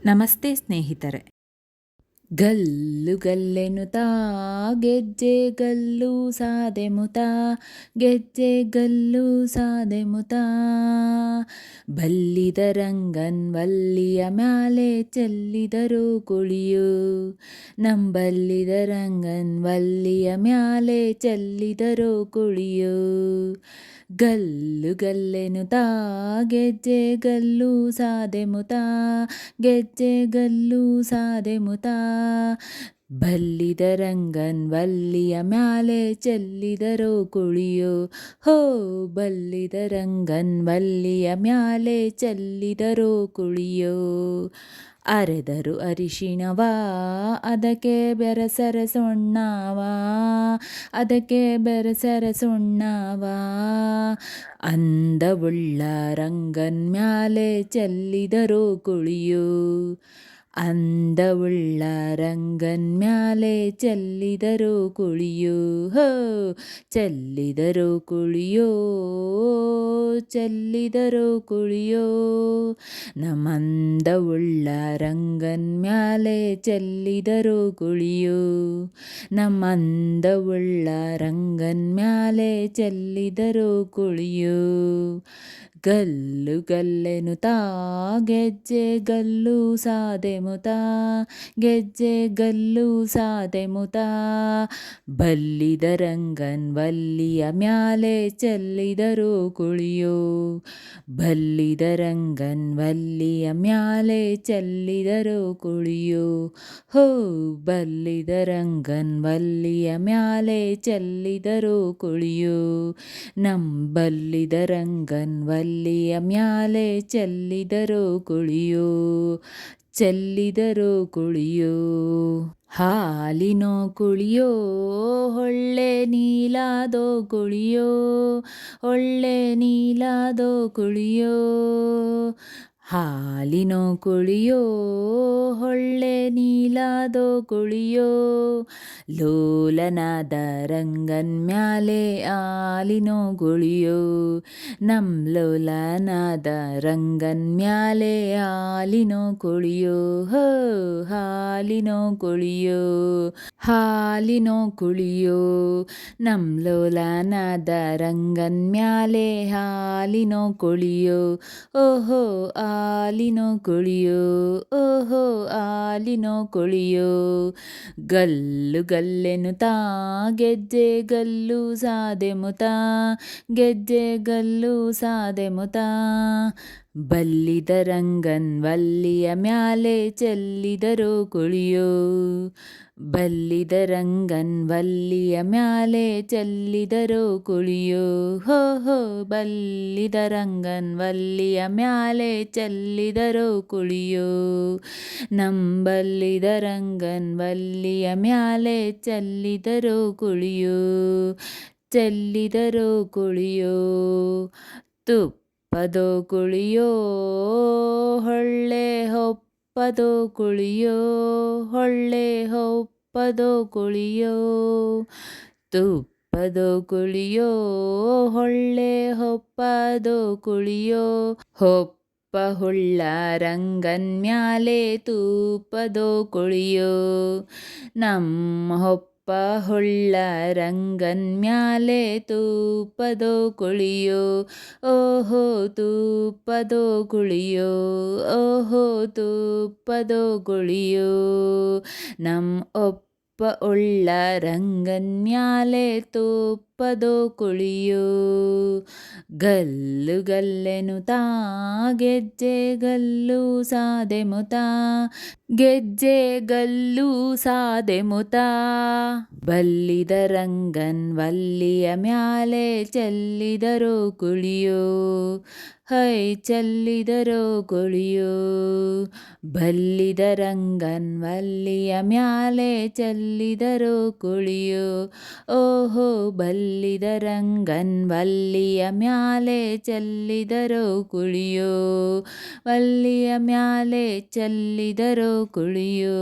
ನಮಸ್ತೆ ಸ್ನೇಹಿತರೆ. ಗಲ್ಲು ಗಲ್ಲೆನುತಾ ಗೆಜ್ಜೆ ಗಲ್ಲು ಸಾದೆಮುತಾ, ಗೆಜ್ಜೆ ಗಲ್ಲು ಸಾದೆಮುತಾ. ಬಲ್ಲಿದ ರಂಗನ್ ವಲ್ಲಿಯ ಮ್ಯಾಲೆ ಚೆಲ್ಲಿದರು ಕುಳಿಯು, ನಂಬಲ್ಲಿದ ರಂಗನ್ ವಲ್ಲಿಯ ಮ್ಯಾಲೆ ಚೆಲ್ಲಿದರು ಕುಳಿಯು. ಗಲ್ಲು ಗಲ್ಲೆನುತಾ ಗೆಜ್ಜೆ ಗಲ್ಲು ಸಾದೆಮುತಾ, ಗೆಜ್ಜೆ ಗಲ್ಲು ಸಾದೆಮುತಾ. ಬಲ್ಲಿದ ರಂಗನ್ ವಲ್ಲಿಯ ಮ್ಯಾಲೆ ಚೆಲ್ಲಿದರು ಕುಳಿಯೋ, ಹೋ ಬಲ್ಲಿದ ರಂಗನ್ ವಲ್ಲಿಯ ಮ್ಯಾಲೆ ಚೆಲ್ಲಿದರು ಕುಳಿಯೋ. ಅರೆದರು ಅರಿಶಿಣವ ಅದಕ್ಕೆ ಬೆರಸರ ಸುಣ್ಣವ, ಅದಕ್ಕೆ ಬೆರಸರ ಸುಣ್ಣವ. ಅಂದವುಳ್ಳ ರಂಗನ್ ಮ್ಯಾಲೆ ಚೆಲ್ಲಿದರು ಕುಳಿಯೋ, ಅಂದವುಳ್ಳ ರಂಗನ್ ಮ್ಯಾಲೆ ಚೆಲ್ಲಿದರು ಕುಳಿಯೋ, ಹೋ ಚೆಲ್ಲಿದರು ಕುಳಿಯೋ, ಚೆಲ್ಲಿದರು ಕುಳಿಯೋ. ನಮ್ಮಂದವುಳ್ಳ ರಂಗನ್ ಮ್ಯಾಲೆ ಚೆಲ್ಲಿದರು ಕುಳಿಯೋ, ನಮ್ಮಂದವುಳ್ಳ ರಂಗನ್ ಮ್ಯಾಲೆ ಚೆಲ್ಲಿದರು ಕುಳಿಯೋ. ಗಲ್ಲು ಗಲ್ಲೆನುತಾ ಗೆಜ್ಜೆ ಗಲ್ಲು ಸಾದೆಮುತಾ, ಗೆಜ್ಜೆ ಗಲ್ಲು ಸಾದೆಮುತಾ. ಬಲ್ಲಿದ ರಂಗನ್ ವಲ್ಲಿಯ ಮ್ಯಾಲೆ ಚೆಲ್ಲಿದರು ಕುಳಿಯೋ, ಬಲ್ಲಿದ ರಂಗನ್ ವಲ್ಲಿಯ ಮ್ಯಾಲೆ ಚೆಲ್ಲಿದರು ಕುಳಿಯೋ, ಹೋ ಬಲ್ಲಿದ ರಂಗನ್ ವಲ್ಲಿಯ ಮ್ಯಾಲೆ ಚೆಲ್ಲಿದರು ಕುಳಿಯೋ. ನಂಬಲ್ಲಿದ ರಂಗನ್ ವಲ್ಲಿಯ ಮ್ಯಾಲೆ ಚೆಲ್ಲಿದರು ಕುಳಿಯೋ, ಚೆಲ್ಲಿದರು ಕುಳಿಯೋ. ಹಾಲಿನೋ ಕುಳಿಯೋ ಹೊಳ್ಳೆ ನೀಲಾದೋ ಕುಳಿಯೋ, ಹೊಳ್ಳೆ ನೀಲಾದೋ ಕುಳಿಯೋ. ಹಾಲಿನೋ ಕುಳಿಯೋ ಹೊಳ್ಳೆ ನೀಲಾದೋ ಕುಳಿಯೋ. ಲೋಲನಾದ ರಂಗನ್ ಮ್ಯಾಲೆ ಹಾಲಿನೋ ಕುಳಿಯೋ, ನಮ್ ಲೋಲನಾದ ರಂಗನ್ ಮ್ಯಾಲೆ ಹಾಲಿನೋ ಕುಳಿಯೋ, ಹೋ ಹಾಲಿನೋ ಕುಳಿಯೋ, ಹಾಲಿನೋ ಕುಳಿಯೋ. ನಮ್ ಲೋಲನಾದ ರಂಗನ್ ಮ್ಯಾಲೆ ಹಾಲಿನೋ ಕುಳಿಯೋ, ಓಹೋ ಹಾಲಿನೋ ಕುಳಿಯೋ, ಓಹೋ ಹಾಲಿನೋ ಕುಳಿಯೋ. ಗಲ್ಲು ಗಲ್ಲೆನುತಾ ಗೆಜ್ಜೆ ಗಲ್ಲು ಸಾದೆಮುತಾ, ಗೆಜ್ಜೆ ಗಲ್ಲು ಸಾದೆಮುತಾ. ಬಲ್ಲಿದ ರಂಗನ್ ವಲ್ಲಿಯ ಮ್ಯಾಲೆ ಚೆಲ್ಲಿದರು ಕುಳಿಯೋ, ಬಲ್ಲಿದ ರಂಗನ್ ವಲ್ಲಿಯ ಮ್ಯಾಲೆ ಚೆಲ್ಲಿದರು ಕುಳಿಯೋ, ಹೋ ಹೋ ಬಲ್ಲಿದ ರಂಗನ್ ವಲ್ಲಿಯ ಮ್ಯಾಲೆ ಚೆಲ್ಲಿದರು ಕುಳಿಯೋ. ನಂಬಲ್ಲಿದ ರಂಗನ್ ವಲ್ಲಿಯ ಮ್ಯಾಲೆ ಚೆಲ್ಲಿದರು ಕುಳಿಯೋ, ಚೆಲ್ಲಿದರು ಕುಳಿಯೋ. ತುಪ್ಪದೋ ಕುಳಿಯೋ ಹೊಳ್ಳೆ ಹೊಪ್ಪದೋ ಕುಳಿಯೋ, ಹೊಳ್ಳೆ ಹೊಪ್ಪದೋ ಕುಳಿಯೋ. ತುಪ್ಪದೋ ಕುಳಿಯೋ ಹೊಳ್ಳೆ ಹೊಪ್ಪದೋ ಕುಳಿಯೋ, ಹೊಪ್ಪ ಹುಳ್ಳ ರಂಗನ್ ಮ್ಯಾಲೆ ತುಪ್ಪದೋ ಕುಳಿಯೋ. ನಮ್ಮ ಹೊಪ್ಪ ಹುಳ್ಳ ರಂಗನ್ ಮ್ಯಾಲೆ ತುಪ್ಪದೋ ಕುಳಿಯೋ, ಓಹೋ ತುಪ್ಪದೋ ಕುಳಿಯೋ, ಓಹೋ ತುಪ್ಪದೋ ಕುಳಿಯೋ. ನಮ್ ಒಪ್ಪ ಉಳ್ಳ ರಂಗನ್ ಮ್ಯಾಲೆ ತುಪ್ಪದೋ ಕುಳಿಯೋ. ಗಲ್ಲು ಗಲ್ಲೆನುತಾ ಗೆಜ್ಜೆ ಗಲ್ಲು ಸಾದೆಮುತಾ, ಗೆಜ್ಜೆ ಗಲ್ಲು ಸಾದೆಮುತಾ. ಬಲ್ಲಿದ ರಂಗನ್ ವಲ್ಲಿಯ ಮ್ಯಾಲೆ ಚೆಲ್ಲಿದರು ಕುಳಿಯೋ, ಹೈ ಚೆಲ್ಲಿದರು ಕುಳಿಯೋ. ಬಲ್ಲಿದ ರಂಗನ್ ವಲ್ಲಿಯ ಮ್ಯಾಲೆ ಚೆಲ್ಲಿದರು ಕುಳಿಯೋ, ಓಹೋ ಬಲ್ಲಿದ ರಂಗನ್ ವಲ್ಲಿಯ ಮ್ಯಾಲೆ ಚೆಲ್ಲಿದರು ಕುಳಿಯೋ, ವಲ್ಲಿಯ ಮ್ಯಾಲೆ ಚೆಲ್ಲಿದರು ಕುಳಿಯೋ,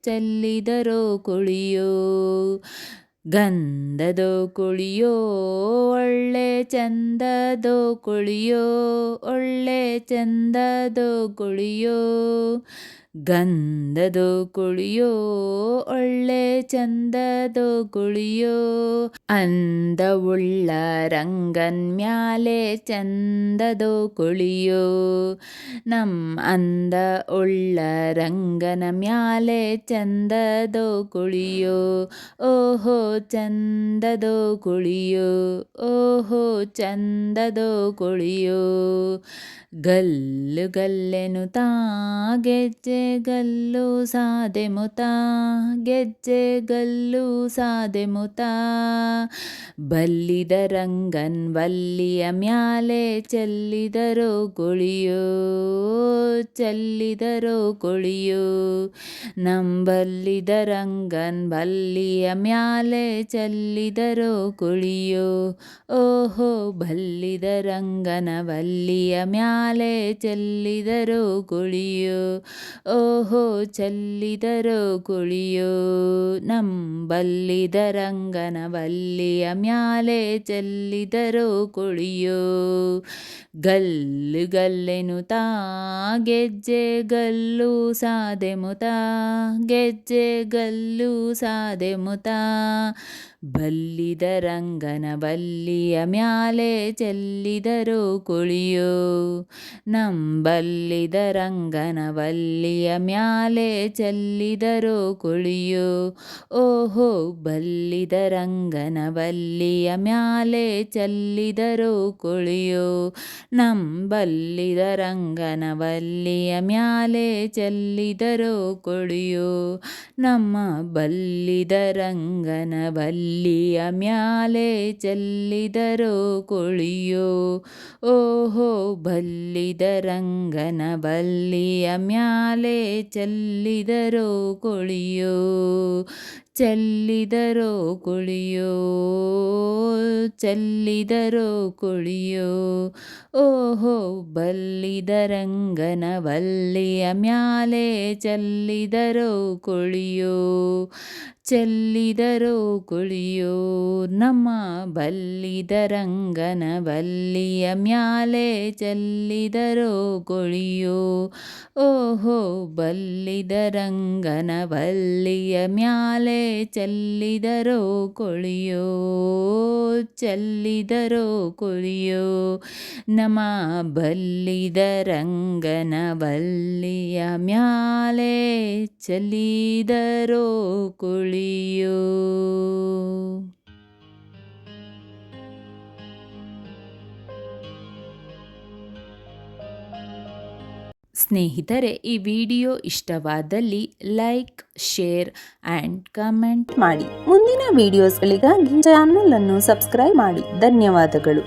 ಚೆಲ್ಲಿದರು ಕುಳಿಯೋ. ಗಂಧದೋ ಕುಳಿಯೋ ಒಳ್ಳೆ ಚಂದದೋ ಕುಳಿಯೋ ಒಳ್ಳೆ ಚಂದದೋ ಕುಳಿಯೋ ಗಂಧದೋ ಕುಳಿಯೋ ಒಳ್ಳೆ ಚಂದದೋ ಕುಳಿಯೋ ಅಂದವುಳ್ಳ ರಂಗನ್ ಮ್ಯಾಲೆ ಚಂದದೋ ಕುಳಿಯೋ ಅಂದ ಉಳ್ಳ ರಂಗನ ಮ್ಯಾಲೆ ಚಂದದೋ ಕುಳಿಯೋ ಓಹೋ ಚಂದದೋ ಕುಳಿಯೋ ಓಹೋ ಚಂದದೋ ಕುಳಿಯೋ ಗಲ್ಲು ಗಲ್ಲೆನುತಾ ಗೆಜ್ಜೆ ಗಲ್ಲು ಸಾದೆ ಮುತ ಗೆಜ್ಜೆ ಗಲ್ಲು ಸಾದೆ ಮುತ ಬಲ್ಲಿದ ರಂಗನ್ ವಲ್ಲಿಯ ಮ್ಯಾಲೆ ಚೆಲ್ಲಿದರೋ ಕುಳಿಯೋ ಚೆಲ್ಲಿದರೋ ಕುಳಿಯೋ ನಂಬಲ್ಲಿದ ರಂಗನ್ ಬಲ್ಲಿಯ ಮ್ಯಾಲೆ ಚೆಲ್ಲಿದರೋ ಕುಳಿಯೋ ಓಹೋ ಬಲ್ಲಿದ ರಂಗನ ವಲ್ಲಿಯ ಮ್ಯಾಲೆ ಚೆಲ್ಲಿದರೋ ಕುಳಿಯೋ ಓಹೋ ಚೆಲ್ಲಿದರೋ ಕುಳಿಯೋ ನಂಬಲ್ಲಿದ ರಂಗನ ವಲ್ಲಿಯ ಮ್ಯಾಲೆ ಚೆಲ್ಲಿದರೋ ಕುಳಿಯೋ ಗಲ್ಲು ಗಲ್ಲೆನುತಾ ಗೆಜ್ಜೆ ಗಲ್ಲು ಸಾದೆ ಮುತ ಗೆಜ್ಜೆ ಗಲ್ಲು ಸಾದೆ ಮುತ ಬಲ್ಲಿದ ರಂಗನ ಬಲ್ಲಿಯ ಮ್ಯಾಲೆ ಚೆಲ್ಲಿದರೋ ಕುಳಿಯೋ ನಂಬಲ್ಲಿದ ರಂಗನ ವಲ್ಲಿಯ ಮ್ಯಾಲೆ ಚೆಲ್ಲಿದರೋ ಕುಳಿಯೋ ಓಹೋ ಬಲ್ಲಿದ ರಂಗನ ವಲ್ಲಿಯ ಮ್ಯಾಲೆ ಚೆಲ್ಲಿದರೋ ಕುಳಿಯೋ ನಂಬಲ್ಲಿದ ರಂಗನ ವಲ್ಲಿಯ ಮ್ಯಾಲೆ ಚೆಲ್ಲಿದರೋ ಕುಳಿಯೋ ನಮ್ಮ ಬಲ್ಲಿದ ರಂಗನ ವಲ್ಲಿಯ ಮ್ಯಾಲೆ ಚೆಲ್ಲಿದರೋ ಕುಳಿಯೋ ಓಹೋ ಬಲ್ಲಿದ ರಂಗನ ಬಲ್ಲಿಯ ಮ್ಯಾಲೆ ಚೆಲ್ಲಿದರೋ ಕುಳಿಯೋ ಚೆಲ್ಲಿದರೋ ಕುಳಿಯೋ ಚೆಲ್ಲಿದರೋ ಕುಳಿಯೋ ಓಹೋ ಬಲ್ಲಿದ ರಂಗನ ವಲ್ಲಿಯ ಮ್ಯಾಲೆ ಚೆಲ್ಲಿದರೋ ಕುಳಿಯೋ ಚೆಲ್ಲಿದರೋ ಕುಳಿಯೋ ನಮ್ಮ ಬಲ್ಲಿದ ರಂಗನ ವಲ್ಲಿಯ ಮ್ಯಾಲೆ ಚೆಲ್ಲಿದರೋ ಕುಳಿಯೋ ಓಹೋ ಬಲ್ಲಿದ ರಂಗನ ವಲ್ಲಿಯ ಮ್ಯಾಲೆ ಚೆಲ್ಲಿದರೋ ಕುಳಿಯೋ ಚೆಲ್ಲಿದರೋ ಕುಳಿಯೋ ನಮ ಬಲ್ಲಿದ ರಂಗನ ವಲ್ಲಿಯ ಮ್ಯಾಲೆ ಚೆಲ್ಲಿದರೋ ಕುಳಿಯೋ. ಸ್ನೇಹಿತರೆ, ಈ ವಿಡಿಯೋ ಇಷ್ಟವಾದಲ್ಲಿ ಲೈಕ್, ಶೇರ್ ಆ್ಯಂಡ್ ಕಮೆಂಟ್ ಮಾಡಿ. ಮುಂದಿನ ವಿಡಿಯೋಸ್ಗಳಿಗಾಗಿ ಚಾನಲ್ ಅನ್ನು ಸಬ್ಸ್ಕ್ರೈಬ್ ಮಾಡಿ. ಧನ್ಯವಾದಗಳು.